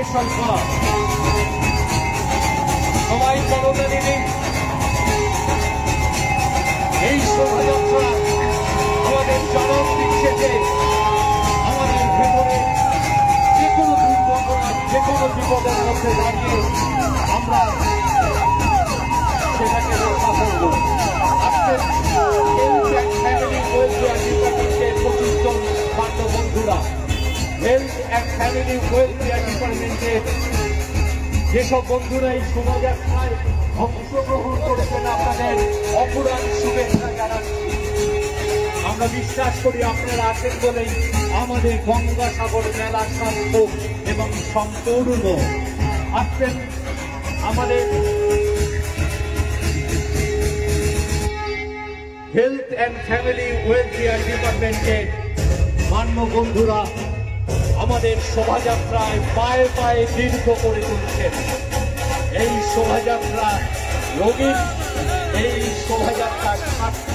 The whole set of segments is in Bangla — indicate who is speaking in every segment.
Speaker 1: Special club. সবাই করতালি দিন। এই শোভাযাত্রা আমাদের জানান দিচ্ছে যে আমাদের ভেতরে যে কোনো দুর্ঘটনা, যে কোনো বিপদের মধ্যে দাঁড়িয়ে আমরা সেটাকে রক্ষা করব। আজকে হেলথ অ্যান্ড ফ্যামিলি ওয়েলফেয়ার ডিপার্টমেন্টের 25 জন মান্য বন্ধুরা হেলথ অ্যান্ড ফ্যামিলি ওয়েলফেয়ার ডিপার্টমেন্টের যেসব বন্ধুরা এই শোভাযাত্রায় অংশগ্রহণ করেছেন আপনাদের অপরাধ শুভেচ্ছা জানাচ্ছি। আমরা বিশ্বাস করি আপনারা আছেন বলেই আমাদের গঙ্গাসাগর মেলা সার্থক এবং সম্পূর্ণ। আসছেন আমাদের হেলথ অ্যান্ড ফ্যামিলি ওয়েলফেয়ার ডিপার্টমেন্টের মান্য বন্ধুরা আমাদের শোভাযাত্রায় পায়ে পায়ে দীর্ঘ করে তুলছেন। এই শোভাযাত্রা রঙিন, এই শোভাযাত্রার স্বার্থ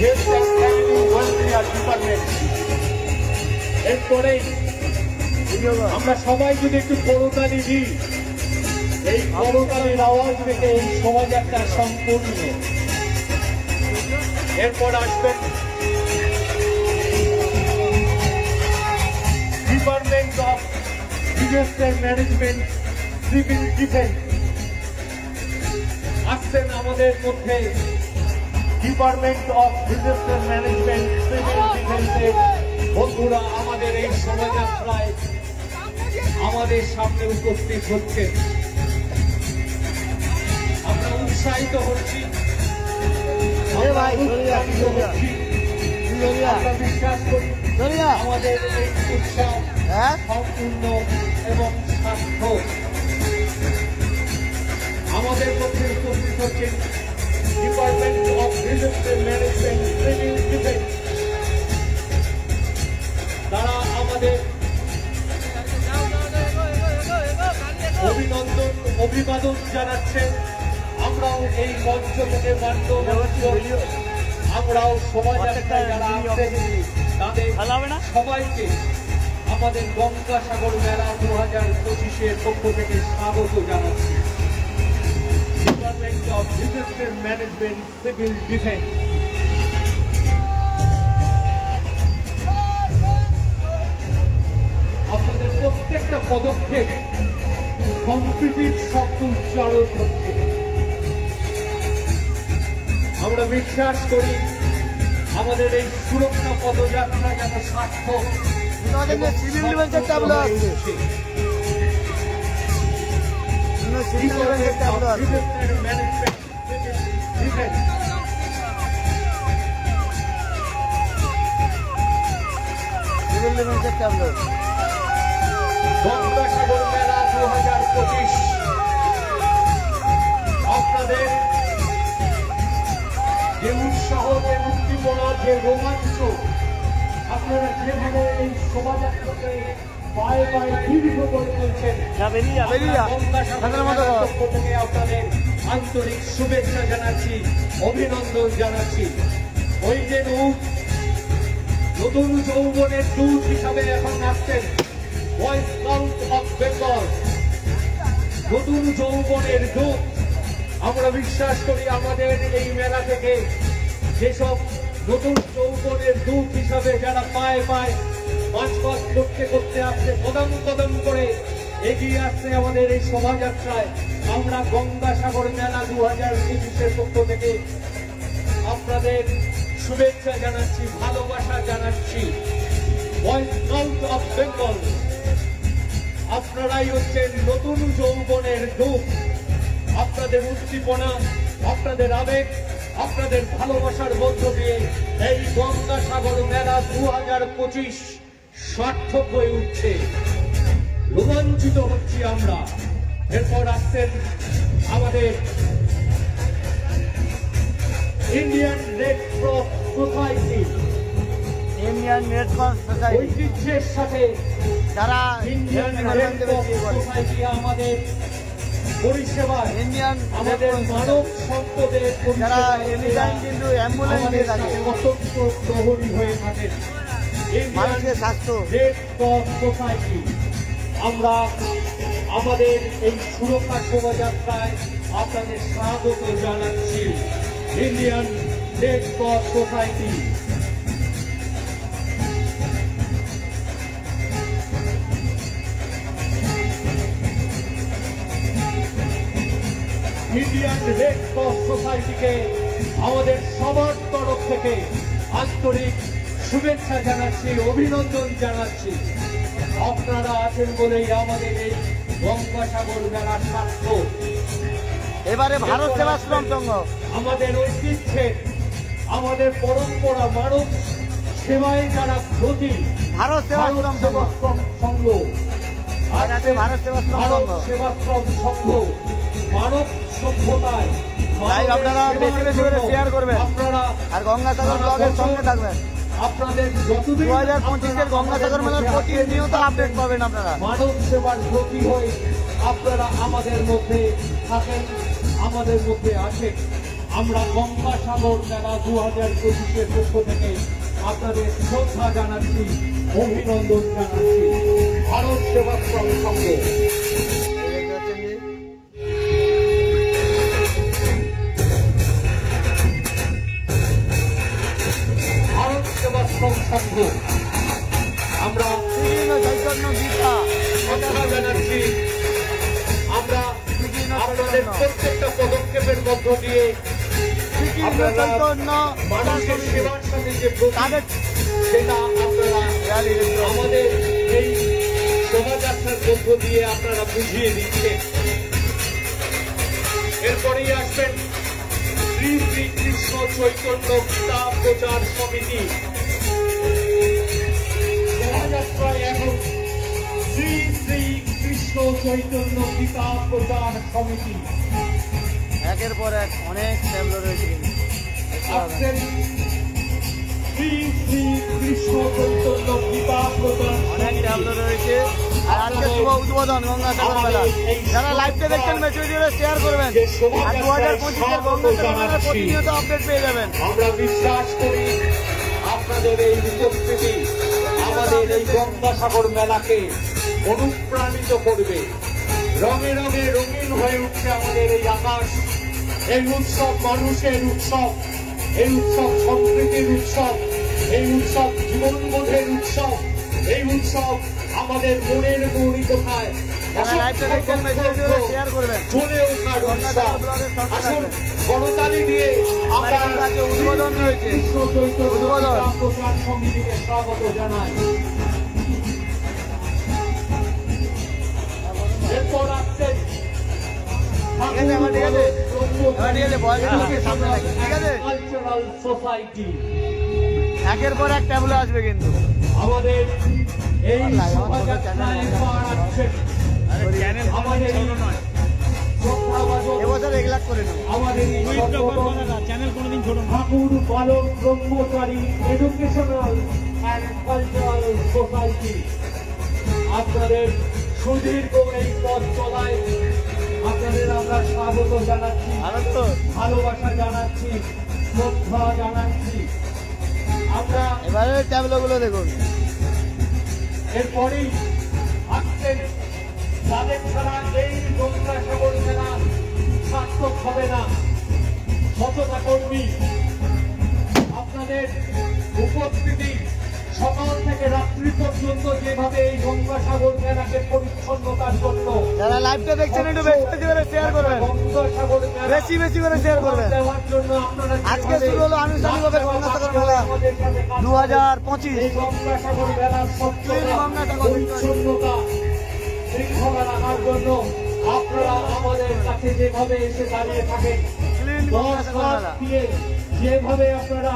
Speaker 1: health and family welfare department. এরপরেই আমরা সবাই যদি একটু করতালি দিই, এই করতালির আওয়াজ থেকে এই শোভাযাত্রা সম্পূর্ণ। এরপর আসবেন department of disaster management civil defence. আসছেন আমাদের মধ্যে department of disaster management civil ডিফেন্সের বন্ধুরা আমাদের এই শোভাযাত্রায় আমাদের সামনে উপস্থিত হচ্ছেন। আমরা উৎসাহিত হচ্ছি, আমরা বিশ্বাস করি আমাদের এই উৎসাহ সম্পূর্ণ এবং সার্থক। আমাদের মধ্যে উপস্থিত হচ্ছেন department of disaster management civil defence. তারা আমাদের অভিবাদন জানাচ্ছেন। আমরাও এই মঞ্চ থেকে আমরাও শোভাযাত্রায় যারা আছেন তাদের সবাইকে আমাদের গঙ্গাসাগর মেলা 2025-এর পক্ষ থেকে স্বাগত জানাচ্ছি। Department of disaster management civil defence. আপনাদের প্রত্যেকটা পদক্ষেপ সম্প্রীতির শব্দ উচ্চারণ হচ্ছে। আমরা বিশ্বাস করি আমাদের এই সুরক্ষা পদযাত্রা যেন সার্থক। গঙ্গাসাগর মেলা 2025 আপনাদের যে উৎসাহ, যে উদ্দীপনা, যে রোমাঞ্চ, আপনারা যেভাবে এই শোভাযাত্রাকে পায়ে পায়ে দীর্ঘ করে তুলছেন, পক্ষ থেকে আপনাদের আন্তরিক শুভেচ্ছা জানাচ্ছি, অভিনন্দন জানাচ্ছি। ওই যে নতুন যৌবনের দূত হিসাবে এখন আসছেন বয় স্কাউট অফ বেঙ্গল, নতুন যৌবনের দূত। আমরা বিশ্বাস করি আমাদের এই মেলা থেকে যেসব নতুন যৌবনের দূত হিসাবে যারা পায়ে পায়ে মাঝপথ করতে করতে আসছে, কদম কদম করে এগিয়ে আসছে আমাদের এই শোভাযাত্রায়, আমরা গঙ্গাসাগর মেলা 2025-এর পক্ষ থেকে আপনাদের শুভেচ্ছা জানাচ্ছি, ভালোবাসা জানাচ্ছি। বয় স্কাউট অফ বেঙ্গল, আপনারাই হচ্ছেন নতুন যৌবনের দূত। আপনাদের উদ্দীপনা, আপনাদের আবেগ, আপনাদের ভালোবাসার মধ্য দিয়ে এই গঙ্গাসাগর মেলা 2025 সার্থক হয়ে উঠছে। রোমাঞ্চিত হচ্ছি আমরা। এরপর আসছেন আমাদের Indian red cross society.
Speaker 2: Indian red cross society
Speaker 1: ঐতিহ্যের সাথে
Speaker 2: যারা
Speaker 1: ইন্ডিয়ান রেড ক্রস সোসাইটি আমাদের পরিষেবায়
Speaker 2: ইন্ডিয়ান
Speaker 1: আমাদের মানব সম্পদের
Speaker 2: যারা এনিটাইম কিন্তু অ্যাম্বুলেন্স দিয়ে থাকে,
Speaker 1: অত্যন্ত প্রহরী হয়ে থাকেন
Speaker 2: মানুষের স্বাস্থ্য
Speaker 1: রেড ক্রস সোসাইটি। আমরা আমাদের এই সুরক্ষা শোভাযাত্রায় আপনাদের স্বাগত জানাচ্ছি। Indian red cross society Indian red cross সোসাইটিকে আমাদের সবার তরফ থেকে আন্তরিক শুভেচ্ছা জানাচ্ছি, অভিনন্দন জানাচ্ছি। আপনারা আছেন বলেই আমাদের এই গঙ্গাসাগর মেলা সার্থক।
Speaker 2: এবারে ভারত সেবাশ্রম সংঘ
Speaker 1: আমাদের ঐতিহ্যের, আমাদের পরম্পরা, মানব সেবায় যারা ব্রতী
Speaker 2: ভারত সেবাশ্রম সংঘ,
Speaker 1: সংঘ
Speaker 2: আর আছে ভারত সেবাশ্রম
Speaker 1: ভারত
Speaker 2: সংঘ।
Speaker 1: সেবাশ্রম সংঘ মানব সভ্যতায়
Speaker 2: তাই আপনারা বেশি বেশি করে শেয়ার করবেন
Speaker 1: আপনারা
Speaker 2: আর গঙ্গাসাগর ব্লগের সঙ্গে থাকবেন।
Speaker 1: আপনাদের যতদিন
Speaker 2: 2025-এর গঙ্গাসাগর মেলার প্রতিনিয়ত আপডেট পাবেন আপনারা।
Speaker 1: মানব সেবার ব্রতী হয়ে আপনারা আমাদের মধ্যে থাকেন, আমাদের মধ্যে আছেন। আমরা গঙ্গাসাগর মেলা 2025-এর পক্ষ থেকে আপনাদের শ্রদ্ধা জানাচ্ছি, অভিনন্দন জানাচ্ছি। ভারত সেবাশ্রম সংঘ ভারত সেবাশ্রম সংঘ আমরা
Speaker 2: চৈতন্য গীতা
Speaker 1: শ্রদ্ধা জানাচ্ছি। আমরা আপনাদের প্রত্যেকটা পদক্ষেপের মধ্য দিয়ে
Speaker 2: চৈতন্য
Speaker 1: মানুষের সেবার সাথে যে ব্রতী,
Speaker 2: তাদের
Speaker 1: সেটা আপনারা আমাদের এই শোভাযাত্রার মধ্য দিয়ে আপনারা বুঝিয়ে দিচ্ছেন। এরপরেই আসবেন শ্রী শ্রী কৃষ্ণ চৈতন্য গীতা প্রচার সমিতি। শোভাযাত্রায় এখন শ্রী শ্রী কৃষ্ণ চৈতন্য গীতা প্রচার সমিতি
Speaker 2: একের পর এক অনেক ট্যাবলো রয়েছে কিন্তু
Speaker 1: আসছেন। শ্রী শ্রী কৃষ্ণ চৈতন্য গীতা প্রচার
Speaker 2: অনেক ট্যাবলো রয়েছে। আর আজকে শুভ উদ্বোধন গঙ্গাসাগর মেলা। যারা লাইভটা দেখছেন মেসেজ করে শেয়ার করবেন। আর 2025-এর গঙ্গাসাগর মেলার প্রতিনিয়ত আপডেট পেয়ে যাবেন।
Speaker 1: আমরা বিশ্বাস করি আপনাদের এই উপস্থিতি আমাদের এই গঙ্গাসাগর মেলাকে অনুপ্রাণিত করবে। রঙে রঙে রঙিন হয়ে উঠছে আমাদের এই আকাশ। এই উৎসব মানুষের উৎসব, এই উৎসব সম্প্রীতির উৎসব, এই উৎসব জীবনবোধের উৎসব, এই উৎসব আমাদের মনের গৌরী কোথায়
Speaker 2: যারা লাইভটা দেখছেন মেসেজ করে শেয়ার করবেন।
Speaker 1: চলে ওঠার
Speaker 2: গঙ্গাসাগর ব্লগের সঙ্গে
Speaker 1: আসুন
Speaker 2: থাকবেন।
Speaker 1: করতালি দিয়ে আমরা
Speaker 2: আজকে উদ্বোধন রয়েছে।
Speaker 1: কৃষ্ণ চৈতন্য
Speaker 2: উদ্বোধন।
Speaker 1: গীতা প্রচার সমিতিকে স্বাগত জানাই। এরপর আসছেন
Speaker 2: ঠিক আছে, এবার ঠিক আছে। এবার ঠিক আছে, বয়সের সামনে রাখি। ঠিক আছে,
Speaker 1: কালচারাল সোসাইটি
Speaker 2: একের পর এক ট্যাবলো আসবে কিন্তু।
Speaker 1: আমাদের এই শোভাযাত্রায় এবার আসছেন আমাদের এই শ্রদ্ধাভাজন,
Speaker 2: এবছর 1 লাখ করে নেব।
Speaker 1: আমাদের এই ঠাকুর বালক ব্রহ্মচারী এডুকেশনাল অ্যান্ড কালচারাল সোসাইটি আপনাদের সুদীর্ঘ এই পথ চলায় আপনাদের আমরা স্বাগত জানাচ্ছি,
Speaker 2: আনন্দ
Speaker 1: ভালোবাসা জানাচ্ছি, শ্রদ্ধা জানাচ্ছি। আমরা
Speaker 2: এবারে ট্যাবলো গুলো দেখুন।
Speaker 1: এরপরেই আসছেন যাদের ছাড়া এই গঙ্গাসাগর মেলা সার্থক হবে না, সচেতনতা কর্মী। আপনাদের উপস্থিতি সকাল থেকে রাত্রি পর্যন্ত যেভাবে এই গঙ্গাসাগর মেলাকে পরিচ্ছন্নতার জন্য,
Speaker 2: যারা লাইভটা দেখছেন একটু বেশি বেশি করে শেয়ার করবেন।
Speaker 1: গঙ্গাসাগর মেলা
Speaker 2: বেশি বেশি করে শেয়ার করবেন।
Speaker 1: দেওয়ার জন্য আপনারা
Speaker 2: আজকে শুরু হলো আনুষ্ঠানিকভাবে গঙ্গাসাগর মেলা
Speaker 1: আমাদের সাথে কাজ করুন।
Speaker 2: 2025।
Speaker 1: এই গঙ্গাসাগর মেলার স্বচ্ছতা,
Speaker 2: গঙ্গাসাগর
Speaker 1: পরিচ্ছন্নতা, শৃঙ্খলা রাখার জন্য আপনারা আমাদের কাছে যেভাবে এসে দাঁড়িয়ে থাকেন,
Speaker 2: ক্লিন
Speaker 1: 10
Speaker 2: গঙ্গাসাগর
Speaker 1: লাখ
Speaker 2: মেলা।
Speaker 1: দিয়ে যেভাবে আপনারা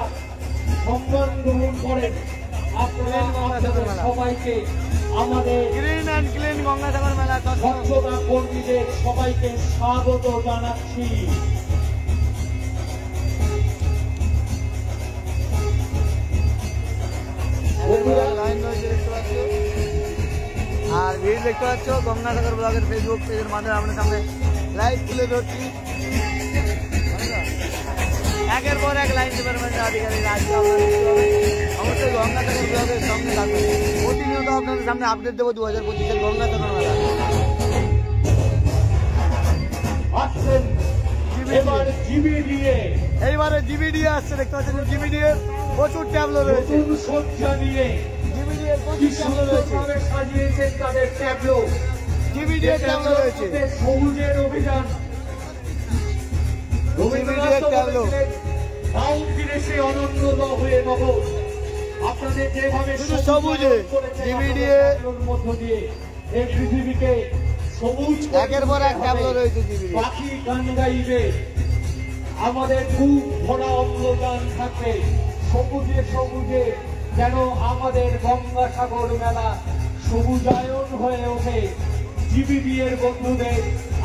Speaker 1: সম্মান গ্রহণ করেন, আপনারা আপনাদের সবাইকে, আমাদের
Speaker 2: গ্রিন অ্যান্ড ক্লিন গঙ্গাসাগর মেলা
Speaker 1: স্বচ্ছতা কর্মীদের সবাইকে স্বাগত জানাচ্ছি।
Speaker 2: লাইন রয়েছে দেখতে পাচ্ছ। আর ভিড় দেখতে পাচ্ছ গঙ্গাসাগর ব্লগের ফেসবুক পেজের মাধ্যমে আপনার সামনে লাইভ তুলে ধরছি। একের পর এক লাইন ডিপার্টমেন্টের আধিকারিক আজকে অবশ্যই গঙ্গাসাগর বিভাগের সামনে থাকবে। প্রতিনিয়ত আপনাদের সামনে আপডেট দেবো 2025-এর গঙ্গাসাগর মেলা। এইবারে জিবিডি আসছে, দেখতে পাচ্ছেন জিবিডি এর প্রচুর ট্যাবলো রয়েছে। জিবিডি এর প্রচুর ট্যাবলো রয়েছে।
Speaker 1: সাজিয়েছেন তাদের ট্যাবলো।
Speaker 2: জিবিডি এর ট্যাবলো রয়েছে।
Speaker 1: সবুজের অভিযান।
Speaker 2: জিবিডি এর ট্যাবলো।
Speaker 1: তাও ফিরে সে অনন্য হয়ে নব। আপনাদের যেভাবে
Speaker 2: শুধু সবুজে জিবিডি এর
Speaker 1: মধ্য দিয়ে এই পৃথিবীকে সবুজ
Speaker 2: একের পর এক ট্যাবলো রয়েছে জিবিডি।
Speaker 1: পাখি গান গাইবে, আমাদের বুক ভরা অম্লজান থাকবে। সবুজে সবুজে যেন আমাদের গঙ্গাসাগর মেলা সবুজায়ন হয়ে ওঠে। জিবিডি এর বন্ধুদের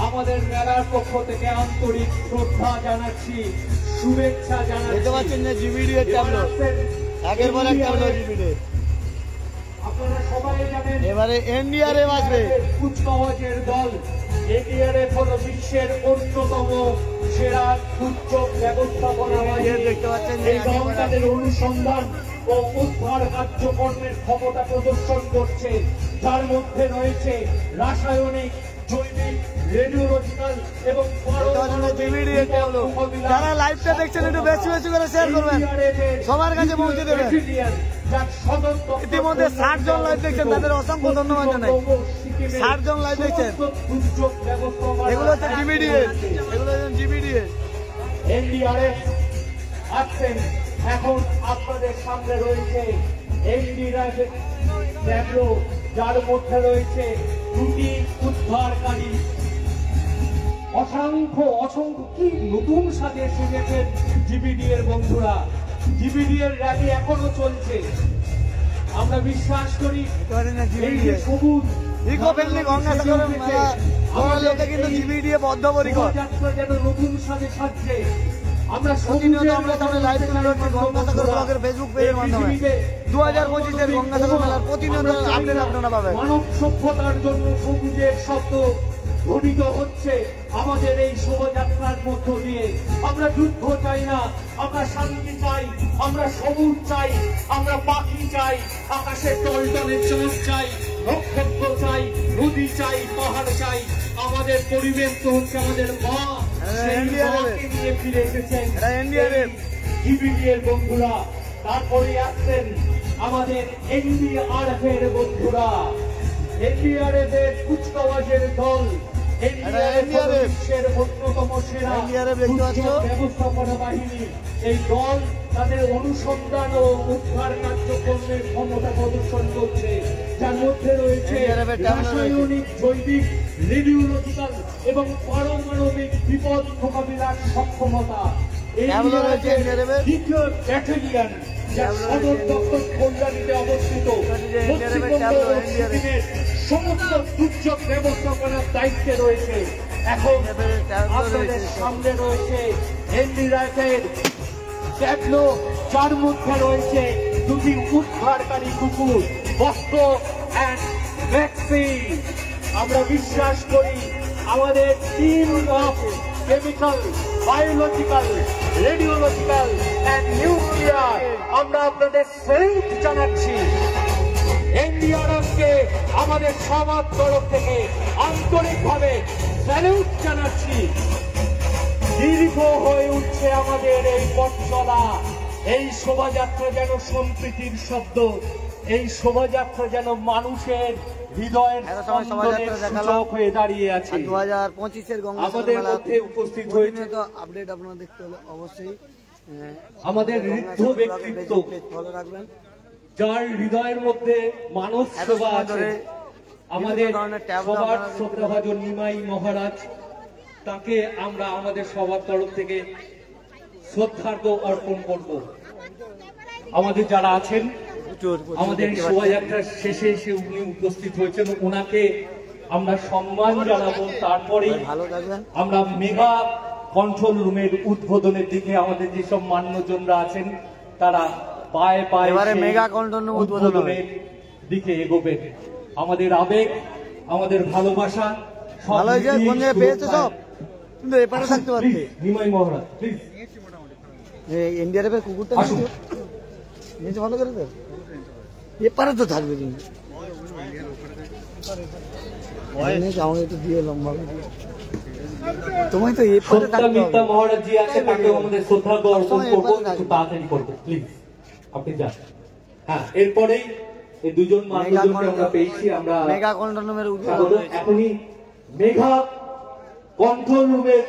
Speaker 1: আমাদের মেলার পক্ষ থেকে আন্তরিক শ্রদ্ধা জানাচ্ছি, শুভেচ্ছা জানাচ্ছি।
Speaker 2: দেখতে পাচ্ছেন যে জিবিডি এর ট্যাবলো, একের পর এক ট্যাবলো জিবিডি।
Speaker 1: আপনারা সবাই জানেন
Speaker 2: এবারে এনডিআরএফ আসবে।
Speaker 1: কুচকাওয়াজের দল। এনডিআরএফ হলো বিশ্বের অন্যতম সেরা দুর্যোগ ব্যবস্থাপনা বাহিনী।
Speaker 2: দেখতে পাচ্ছেন
Speaker 1: এই দল তাদের অনুসন্ধান ও উদ্ধার কার্যক্রমের ক্ষমতা প্রদর্শন করছে, যার মধ্যে রয়েছে রাসায়নিক, জৈবিক, রেডিওলজিক্যাল এবং
Speaker 2: যারা লাইভটা দেখছেন একটু বেশি বেশি করে শেয়ার করবেন, সবার কাছে পৌঁছে দেবেন। ইতিমধ্যে 60 জন লাইভ দেখছেন, তাদের অসংখ্য ধন্যবাদ জানাই। 60 জন লাইভ দেখছেন। এগুলো হচ্ছে জিবিডি এর, এগুলো হচ্ছে জিবিডি এর।
Speaker 1: এনডিআরএফ আসছেন। এখন আপনাদের সামনে রয়েছে এনডিআরএফ ট্যাবলো, যার মধ্যে রয়েছে দুটি উদ্ধারকারী। অসংখ্য অসংখ্য কি নতুন সাজে সেজেছেন জিবিডি এর বন্ধুরা। জিবিডি এর র্যালি এখনো চলছে। আমরা বিশ্বাস করি এই যে সবুজ
Speaker 2: ইকো ফ্রেন্ডলি গঙ্গাসাগরের মেলা করালে কিন্তু জিবিডি এ বদ্ধপরিকর।
Speaker 1: যাত্রা যেন নতুন সাজে সাজছে। আমরা
Speaker 2: প্রতিনিয়ত আমরা সামনে লাইভ তুলে ধরছি গঙ্গাসাগর ব্লগের ফেসবুক পেজের মাধ্যমে। 2025-এর গঙ্গাসাগর মেলার প্রতিনিয়ত আপডেট আপনারা পাবেন।
Speaker 1: মানব সভ্যতার জন্য সবুজের শব্দ ধ্বনিত হচ্ছে আমাদের এই শোভাযাত্রার মধ্য দিয়ে। আমরা যুদ্ধ চাই না, আমরা শান্তি চাই, আমরা সবুজ চাই, আমরা পাখি চাই, আকাশের টলটলে চাঁদ চাই, নক্ষত্র চাই, নদী চাই, পাহাড় চাই। আমাদের পরিবেশ তো হচ্ছে আমাদের মা, সেই মাকে নিয়ে ফিরে এসেছেন জিবিডি এর বন্ধুরা। তারপরে আসছেন আমাদের এনডিআরএফ এর বন্ধুরা। এনডিআরএফ এর কুচকাওয়াজের দল। বিশ্বের অন্যতম সেরা ব্যবস্থাপনা বাহিনী। এই দল তাদের অনুসন্ধান ও উদ্ধার কার্যক্রমের ক্ষমতা প্রদর্শন করছে, যার মধ্যে রয়েছে রাসায়নিক, জৈবিক, রেডিওলজিক্যাল এবং পারমাণবিক বিপদ মোকাবিলার সক্ষমতা। দ্বিতীয় ব্যাটালিয়ন, যার সদর দপ্তর কল্যাণীতে অবস্থিত, সমস্ত দুর্যোগ ব্যবস্থাপনার দায়িত্বে রয়েছে। এখন আপনাদের সামনে রয়েছে এনডিআরএফের ট্যাবলো, যার মধ্যে রয়েছে দুটি উদ্ধারকারী কুকুর, বস্ত্র অ্যান্ড ভ্যাকসিন। আমরা বিশ্বাস করি আমাদের team of chemical, biological, radiological and nuclear, আমরা আপনাদের স্যালুট জানাচ্ছি। এনডিআরএফকে আমাদের সবার তরফ থেকে আন্তরিকভাবে স্যালুট জানাচ্ছি। দীর্ঘ হয়ে উঠছে আমাদের এই পথ চলা। এই শোভাযাত্রা যেন সম্প্রীতির শব্দ, এই শোভাযাত্রা যেন মানুষের হৃদয়ের সূচক হয়ে দাঁড়িয়ে আছে।
Speaker 2: 2025-এর
Speaker 1: আমাদের মধ্যে উপস্থিত হয়েছে
Speaker 2: আপডেট আপনারা দেখতে হলে অবশ্যই
Speaker 1: আমাদের ঋদ্ধ ব্যক্তিত্ব,
Speaker 2: ফলো রাখবেন,
Speaker 1: যার হৃদয়ের মধ্যে মানব সেবা আছে। আমাদের সবার শ্রদ্ধাভাজন নিমাই মহারাজ, তাকে আমরা আমাদের সবার তরফ থেকে শ্রদ্ধার্ঘ্য অর্পণ করব। আমাদের যারা আছেন, আমাদের শোভাযাত্রার শেষে এসে উনি উপস্থিত হয়েছেন, ওনাকে আমরা সম্মান জানাবো। তারপরে আমরা মেগা কন্ট্রোল রুমের উদ্বোধনের দিকে আমাদের যেসব মান্যজনরা আছেন তারা পায়ে পায়ে
Speaker 2: মেগা কন্ট্রোল রুম উদ্বোধনের
Speaker 1: দিকে এগোবেন। আমাদের আবেগ, আমাদের ভালোবাসা
Speaker 2: কিন্তু এপারে থাকতে পারতে।
Speaker 1: নিমাই মহারাজ প্লিজ।
Speaker 2: এনডিআরএফ এর কুকুরটা নিচে ভালো করে তো এপারে তো থাকবে তুমি আমাকে একটু দিয়ে লম্বা তোমায় তো এপারে থাকতে হবে।
Speaker 1: মহারাজ জি আছে, তাকে আমাদের শ্রদ্ধা অর্পণ করবো, একটু তাড়াতাড়ি করবো প্লিজ, আপনি যান। হ্যাঁ, এরপরেই এই দুজন মানুষজনকে আমরা পেয়েছি, আমরা
Speaker 2: মেগা কন্ট্রোল রুমের উদ্বোধন
Speaker 1: এখনই মেঘা কন্ট্রোল রুমের